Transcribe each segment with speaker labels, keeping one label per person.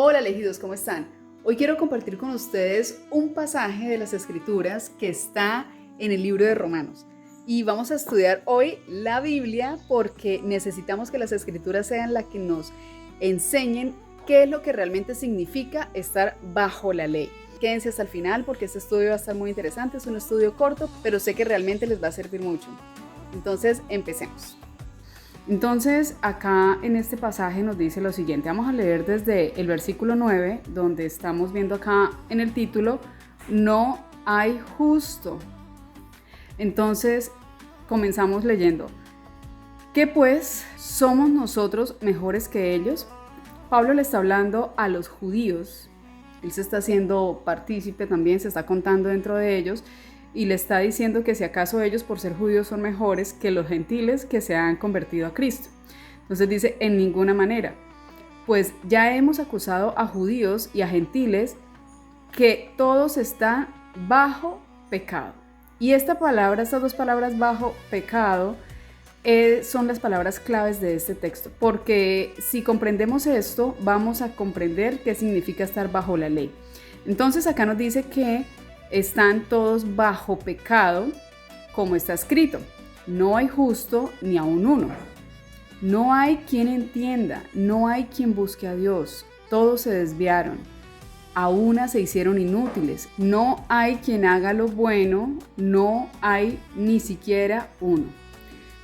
Speaker 1: Hola elegidos, ¿cómo están? Hoy quiero compartir con ustedes un pasaje de las Escrituras que está en el libro de Romanos. Y vamos a estudiar hoy la Biblia porque necesitamos que las Escrituras sean las que nos enseñen qué es lo que realmente significa estar bajo la ley. Quédense hasta el final porque este estudio va a estar muy interesante, es un estudio corto, pero sé que realmente les va a servir mucho. Entonces, empecemos. Entonces, acá en este pasaje nos dice lo siguiente. Vamos a leer desde el versículo 9, donde estamos viendo acá en el título, no hay justo. Entonces, comenzamos leyendo. ¿Qué pues? ¿Somos nosotros mejores que ellos? Pablo le está hablando a los judíos. Él se está haciendo partícipe también, se está contando dentro de ellos. Y le está diciendo que si acaso ellos por ser judíos son mejores que los gentiles que se han convertido a Cristo. Entonces dice, en ninguna manera, pues ya hemos acusado a judíos y a gentiles que todos están bajo pecado. Y estas dos palabras bajo pecado, son las palabras claves de este texto, porque si comprendemos esto, vamos a comprender qué significa estar bajo la ley. Entonces acá nos dice que están todos bajo pecado, como está escrito, no hay justo ni aun uno. No hay quien entienda, no hay quien busque a Dios, todos se desviaron, a una se hicieron inútiles, no hay quien haga lo bueno, no hay ni siquiera uno.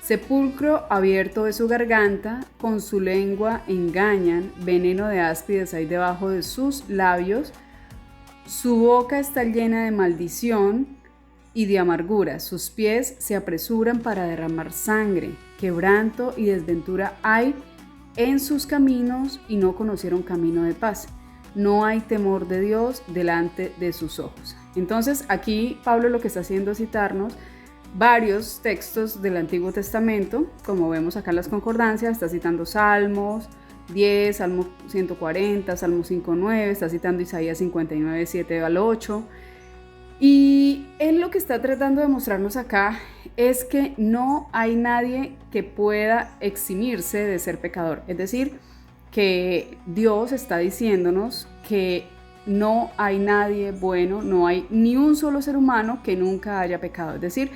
Speaker 1: Sepulcro abierto de su garganta, con su lengua engañan, veneno de áspides hay debajo de sus labios. Su boca está llena de maldición y de amargura, sus pies se apresuran para derramar sangre, quebranto y desventura hay en sus caminos y no conocieron camino de paz. No hay temor de Dios delante de sus ojos. Entonces aquí Pablo lo que está haciendo es citarnos varios textos del Antiguo Testamento, como vemos acá en las concordancias, está citando Salmos 10, Salmo 140, Salmo 5.9, está citando Isaías 59, 7 al 8. Y él lo que está tratando de mostrarnos acá es que no hay nadie que pueda eximirse de ser pecador. Es decir, que Dios está diciéndonos que no hay nadie bueno, no hay ni un solo ser humano que nunca haya pecado. Es decir,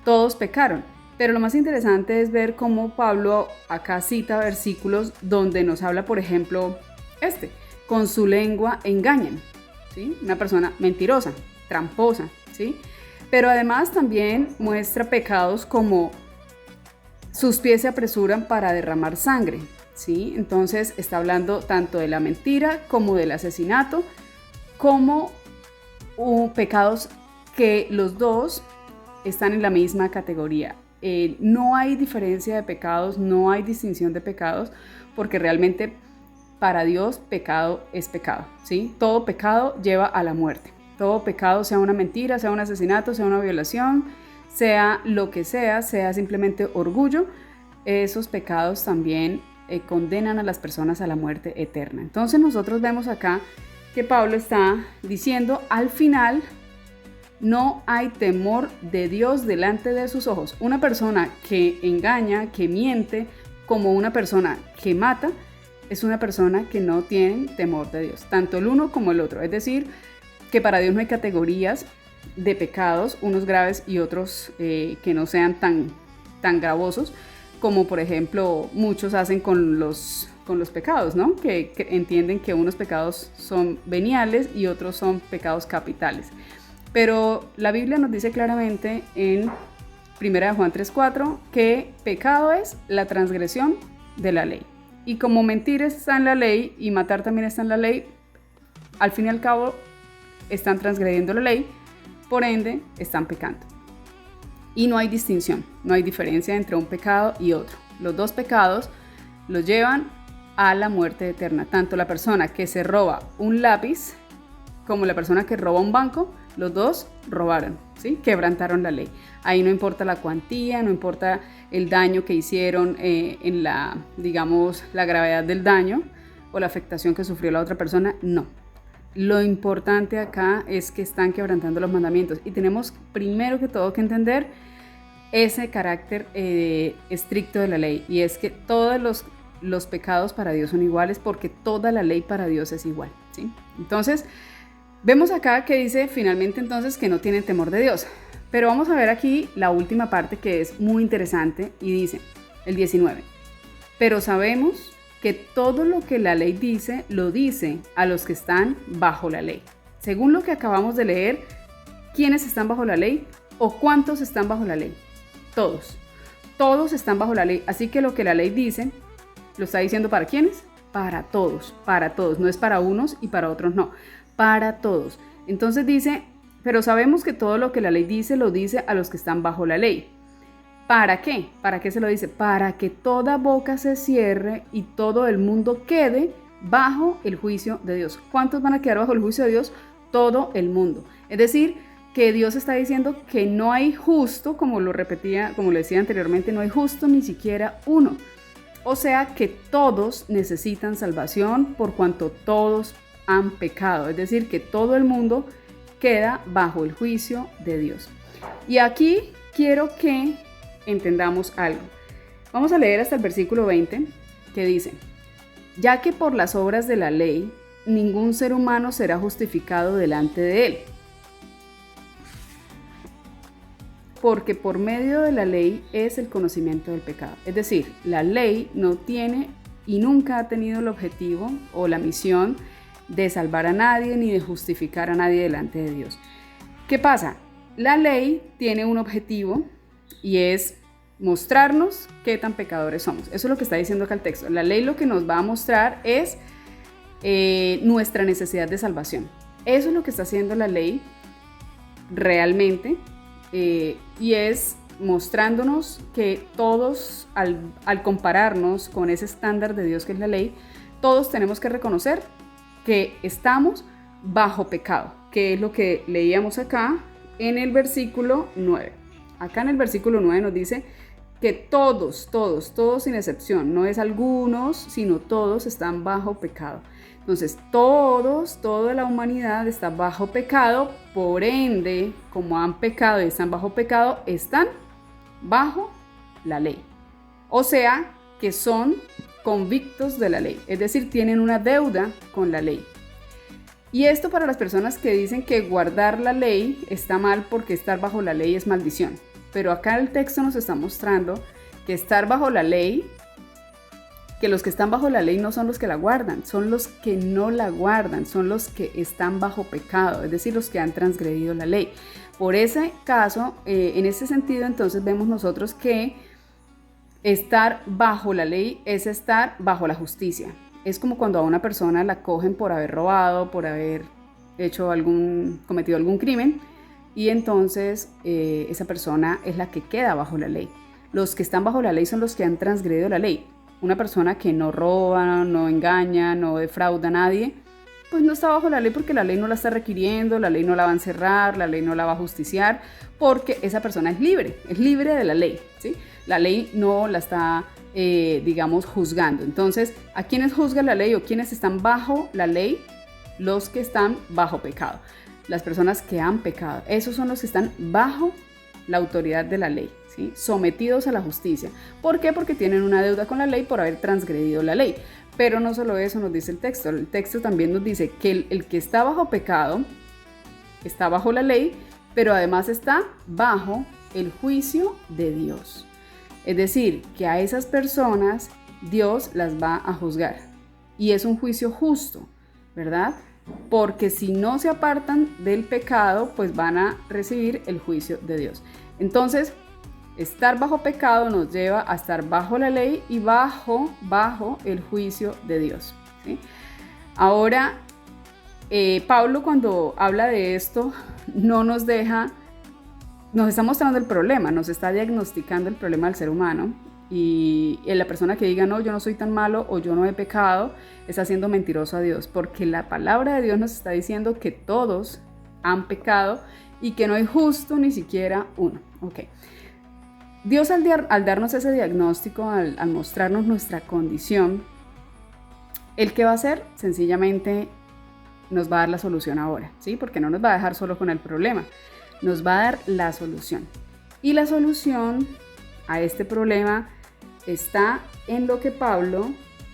Speaker 1: todos pecaron. Pero lo más interesante es ver cómo Pablo acá cita versículos donde nos habla, por ejemplo, con su lengua engañan, ¿sí? Una persona mentirosa, tramposa, ¿sí? Pero además también muestra pecados como sus pies se apresuran para derramar sangre, ¿sí? Entonces está hablando tanto de la mentira como del asesinato, como pecados que los dos están en la misma categoría. No hay diferencia de pecados, no hay distinción de pecados, porque realmente para Dios pecado es pecado, ¿sí? Todo pecado lleva a la muerte. Todo pecado, sea una mentira, sea un asesinato, sea una violación, sea lo que sea simplemente orgullo, esos pecados también condenan a las personas a la muerte eterna. Entonces nosotros vemos acá que Pablo está diciendo al final, no hay temor de Dios delante de sus ojos. Una persona que engaña, que miente, como una persona que mata, es una persona que no tiene temor de Dios, tanto el uno como el otro. Es decir, que para Dios no hay categorías de pecados, unos graves y otros que no sean tan gravosos, como por ejemplo muchos hacen con los pecados, ¿no? Que entienden que unos pecados son veniales y otros son pecados capitales. Pero la Biblia nos dice claramente en 1 Juan 3:4 que pecado es la transgresión de la ley. Y como mentir está en la ley y matar también está en la ley, al fin y al cabo están transgrediendo la ley, por ende están pecando. Y no hay distinción, no hay diferencia entre un pecado y otro. Los dos pecados los llevan a la muerte eterna. Tanto la persona que se roba un lápiz como la persona que roba un banco, los dos robaron, ¿sí? Quebrantaron la ley. Ahí no importa la cuantía, no importa el daño que hicieron en la gravedad del daño o la afectación que sufrió la otra persona, no. Lo importante acá es que están quebrantando los mandamientos y tenemos primero que todo que entender ese carácter estricto de la ley, y es que todos los los pecados para Dios son iguales porque toda la ley para Dios es igual, ¿sí? Entonces, vemos acá que dice finalmente entonces que no tienen temor de Dios. Pero vamos a ver aquí la última parte que es muy interesante y dice, el 19, pero sabemos que todo lo que la ley dice, lo dice a los que están bajo la ley. Según lo que acabamos de leer, ¿quiénes están bajo la ley o cuántos están bajo la ley? Todos. Todos están bajo la ley. Así que lo que la ley dice, ¿lo está diciendo para quiénes? Para todos, para todos. No es para unos y para otros no, para todos. Entonces dice, pero sabemos que todo lo que la ley dice, lo dice a los que están bajo la ley. ¿Para qué? ¿Para qué se lo dice? Para que toda boca se cierre y todo el mundo quede bajo el juicio de Dios. ¿Cuántos van a quedar bajo el juicio de Dios? Todo el mundo. Es decir, que Dios está diciendo que no hay justo, como lo repetía, como le decía anteriormente, no hay justo ni siquiera uno. O sea que todos necesitan salvación por cuanto todos han pecado. Es decir, que todo el mundo queda bajo el juicio de Dios. Y aquí quiero que entendamos algo. Vamos a leer hasta el versículo 20 que dice, ya que por las obras de la ley ningún ser humano será justificado delante de él. Porque por medio de la ley es el conocimiento del pecado. Es decir, la ley no tiene y nunca ha tenido el objetivo o la misión de salvar a nadie ni de justificar a nadie delante de Dios. ¿Qué pasa? La ley tiene un objetivo y es mostrarnos qué tan pecadores somos. Eso es lo que está diciendo acá el texto. La ley lo que nos va a mostrar es nuestra necesidad de salvación. Eso es lo que está haciendo la ley realmente. Y es mostrándonos que todos, al compararnos con ese estándar de Dios que es la ley, todos tenemos que reconocer que estamos bajo pecado, que es lo que leíamos acá en el versículo 9. Acá en el versículo 9 nos dice que todos sin excepción, no es algunos, sino todos están bajo pecado. Entonces, toda la humanidad está bajo pecado, por ende, como han pecado y están bajo pecado, están bajo la ley. O sea, que son convictos de la ley, es decir, tienen una deuda con la ley. Y esto para las personas que dicen que guardar la ley está mal porque estar bajo la ley es maldición. Pero acá el texto nos está mostrando que estar bajo la ley, que los que están bajo la ley no son los que la guardan, son los que no la guardan, son los que están bajo pecado, es decir, los que han transgredido la ley. Por ese caso, en ese sentido, entonces vemos nosotros que estar bajo la ley es estar bajo la justicia. Es como cuando a una persona la cogen por haber robado, por haber cometido algún crimen, y entonces esa persona es la que queda bajo la ley. Los que están bajo la ley son los que han transgredido la ley. Una persona que no roba, no engaña, no defrauda a nadie, pues no está bajo la ley porque la ley no la está requiriendo, la ley no la va a encerrar, la ley no la va a justiciar, porque esa persona es libre de la ley, ¿sí? La ley no la está, juzgando. Entonces, ¿a quiénes juzga la ley o quiénes están bajo la ley? Los que están bajo pecado. Las personas que han pecado, esos son los que están bajo la autoridad de la ley, ¿sí? Sometidos a la justicia. ¿Por qué? Porque tienen una deuda con la ley por haber transgredido la ley. Pero no solo eso nos dice el texto también nos dice que el que está bajo pecado está bajo la ley, pero además está bajo el juicio de Dios. Es decir, que a esas personas Dios las va a juzgar. Y es un juicio justo, ¿verdad? Porque si no se apartan del pecado, pues van a recibir el juicio de Dios. Entonces, estar bajo pecado nos lleva a estar bajo la ley y bajo el juicio de Dios, ¿sí? Ahora, Pablo cuando habla de esto, no nos está mostrando el problema, nos está diagnosticando el problema del ser humano. Y la persona que diga, no, yo no soy tan malo o yo no he pecado, está siendo mentiroso a Dios, porque la palabra de Dios nos está diciendo que todos han pecado y que no hay justo ni siquiera uno. Okay. Dios al darnos ese diagnóstico, al mostrarnos nuestra condición, ¿el qué va a hacer? Sencillamente nos va a dar la solución ahora, ¿sí? Porque no nos va a dejar solo con el problema, nos va a dar la solución. Y la solución a este problema está en lo que Pablo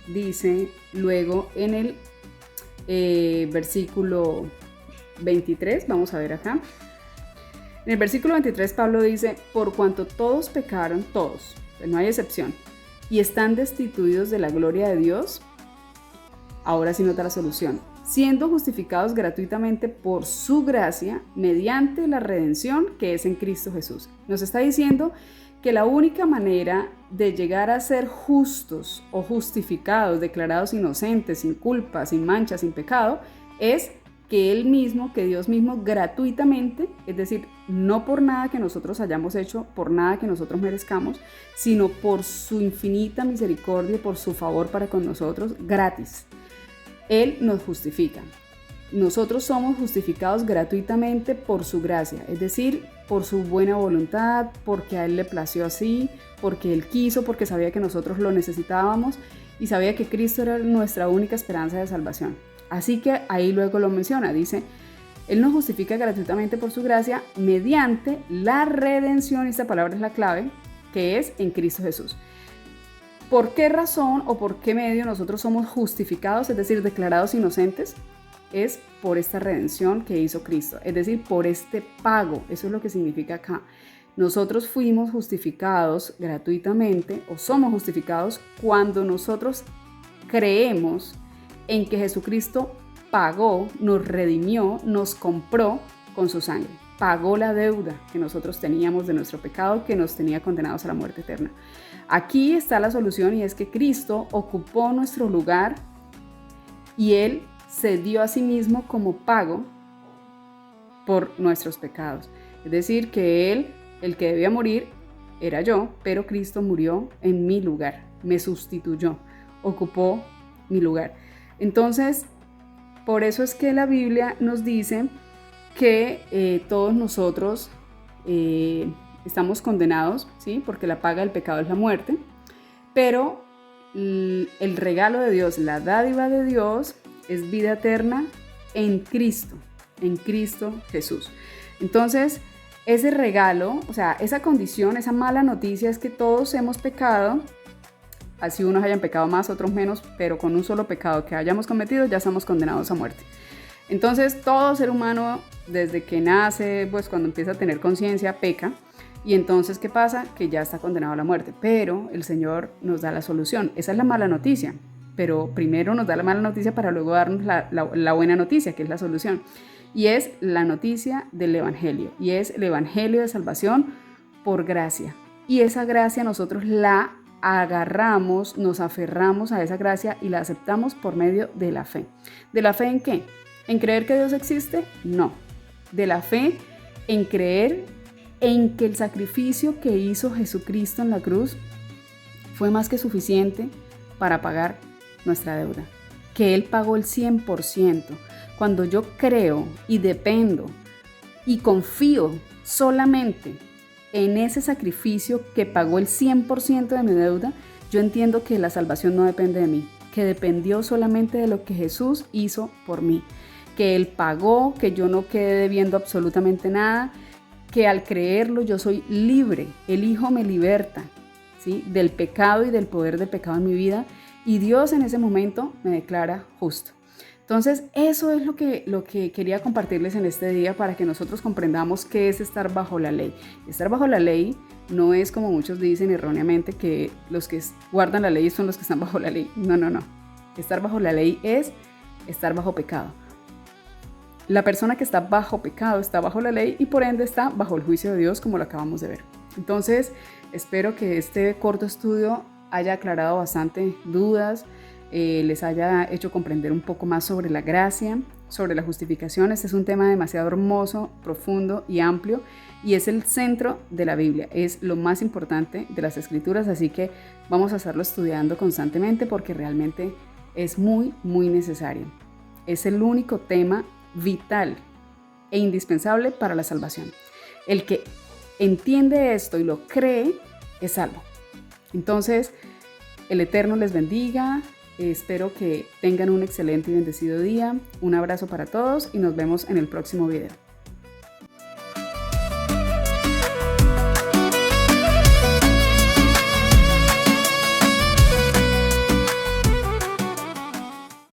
Speaker 1: dice luego en el versículo 23, vamos a ver acá. En el versículo 23 Pablo dice, por cuanto todos pecaron, todos, pues no hay excepción, y están destituidos de la gloria de Dios, ahora sí nota la solución, siendo justificados gratuitamente por su gracia mediante la redención que es en Cristo Jesús. Nos está diciendo que la única manera de llegar a ser justos o justificados, declarados inocentes, sin culpa, sin mancha, sin pecado, es que Él mismo, que Dios mismo gratuitamente, es decir, no por nada que nosotros hayamos hecho, por nada que nosotros merezcamos, sino por su infinita misericordia y por su favor para con nosotros, gratis. Él nos justifica. Nosotros somos justificados gratuitamente por su gracia, es decir, por su buena voluntad, porque a Él le plació así, porque Él quiso, porque sabía que nosotros lo necesitábamos y sabía que Cristo era nuestra única esperanza de salvación. Así que ahí luego lo menciona, dice, Él nos justifica gratuitamente por su gracia mediante la redención, y esta palabra es la clave, que es en Cristo Jesús. ¿Por qué razón o por qué medio nosotros somos justificados, es decir, declarados inocentes? Es por esta redención que hizo Cristo, es decir, por este pago. Eso es lo que significa acá. Nosotros fuimos justificados gratuitamente o somos justificados cuando nosotros creemos en que Jesucristo pagó, nos redimió, nos compró con su sangre. Pagó la deuda que nosotros teníamos de nuestro pecado que nos tenía condenados a la muerte eterna. Aquí está la solución y es que Cristo ocupó nuestro lugar y Él se dio a sí mismo como pago por nuestros pecados. Es decir, que Él, el que debía morir, era yo, pero Cristo murió en mi lugar, me sustituyó, ocupó mi lugar. Entonces, por eso es que la Biblia nos dice que todos nosotros estamos condenados, ¿sí? Porque la paga del pecado es la muerte, pero el regalo de Dios, la dádiva de Dios, es vida eterna en Cristo Jesús. Entonces, ese regalo, o sea, esa condición, esa mala noticia es que todos hemos pecado, así unos hayan pecado más, otros menos, pero con un solo pecado que hayamos cometido ya estamos condenados a muerte. Entonces, todo ser humano, desde que nace, pues cuando empieza a tener conciencia, peca. Y entonces, ¿qué pasa? Que ya está condenado a la muerte. Pero el Señor nos da la solución. Esa es la mala noticia. Pero primero nos da la mala noticia para luego darnos la buena noticia, que es la solución. Y es la noticia del Evangelio. Y es el Evangelio de salvación por gracia. Y esa gracia nosotros la agarramos, nos aferramos a esa gracia y la aceptamos por medio de la fe. ¿De la fe en qué? ¿En creer que Dios existe? No. De la fe en creer en que el sacrificio que hizo Jesucristo en la cruz fue más que suficiente para pagar nuestra deuda. Que Él pagó el 100%. Cuando yo creo y dependo y confío solamente en ese sacrificio que pagó el 100% de mi deuda, yo entiendo que la salvación no depende de mí, que dependió solamente de lo que Jesús hizo por mí, que Él pagó, que yo no quedé debiendo absolutamente nada, que al creerlo yo soy libre, el Hijo me liberta, ¿sí? Del pecado y del poder del pecado en mi vida, y Dios en ese momento me declara justo. Entonces, eso es lo que quería compartirles en este día para que nosotros comprendamos qué es estar bajo la ley. Estar bajo la ley no es como muchos dicen erróneamente que los que guardan la ley son los que están bajo la ley. No, no, no. Estar bajo la ley es estar bajo pecado. La persona que está bajo pecado está bajo la ley y por ende está bajo el juicio de Dios, como lo acabamos de ver. Entonces, espero que este corto estudio haya aclarado bastante dudas, les haya hecho comprender un poco más sobre la gracia, sobre la justificación. Este es un tema demasiado hermoso, profundo y amplio y es el centro de la Biblia, es lo más importante de las Escrituras, así que vamos a estarlo estudiando constantemente porque realmente es muy, muy necesario. Es el único tema vital e indispensable para la salvación. El que entiende esto y lo cree es salvo. Entonces, el Eterno les bendiga. Espero que tengan un excelente y bendecido día. Un abrazo para todos y nos vemos en el próximo video.